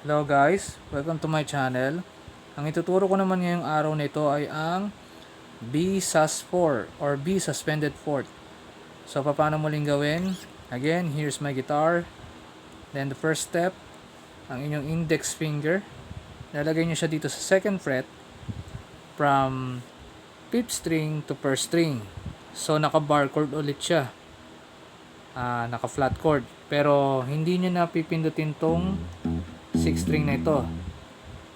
Hello guys, welcome to my channel. Ang ituturo ko naman ngayong araw nito ay ang B sus4 or B suspended fourth. So paano muling gawin? Again, here's my guitar. Then the first step, ang inyong index finger, lalagay nyo siya dito sa second fret from 5th string to 1st string. So naka bar chord ulit siya. Naka flat chord. Pero hindi nyo na pipindutin tong 6th string na ito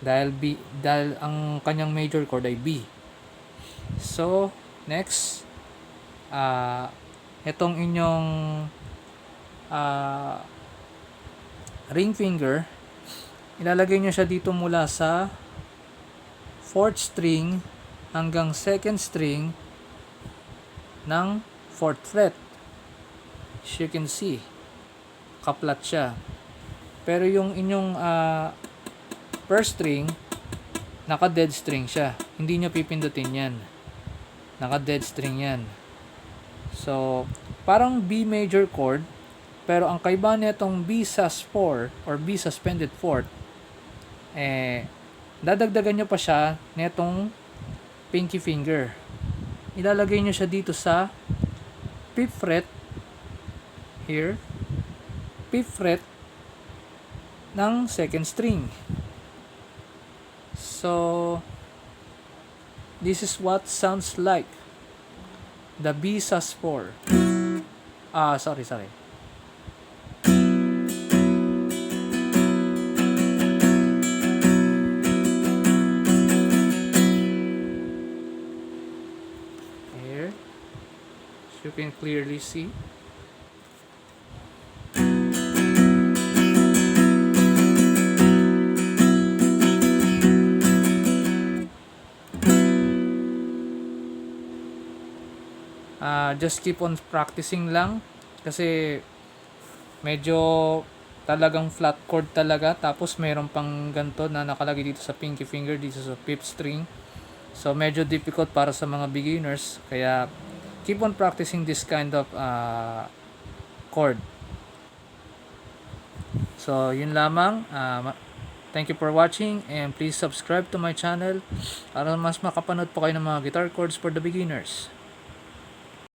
dahil ang kanyang major chord ay B. So next, itong inyong ring finger, ilalagay nyo siya dito mula sa 4th string hanggang 2nd string ng 4th fret. As you can see, kaplat siya. Pero yung inyong first string, naka-dead string siya. Hindi nyo pipindutin yan. Naka-dead string yan. So, parang B major chord, pero ang kaiba nitong B sus4 or B suspended fourth, dadagdagan nyo pa siya netong pinky finger. Ilalagay nyo siya dito sa 5th fret, here, 5th fret ng 2nd string. So this is what sounds like the B sus4. Sorry. Here, as you can clearly see. Just keep on practicing lang kasi medyo talagang flat chord talaga, tapos meron pang ganito na nakalagay dito sa pinky finger dito sa 5th string. So medyo difficult para sa mga beginners, kaya keep on practicing this kind of chord. So yun lamang. Thank you for watching and please subscribe to my channel para mas makapanood po kayo ng mga guitar chords for the beginners.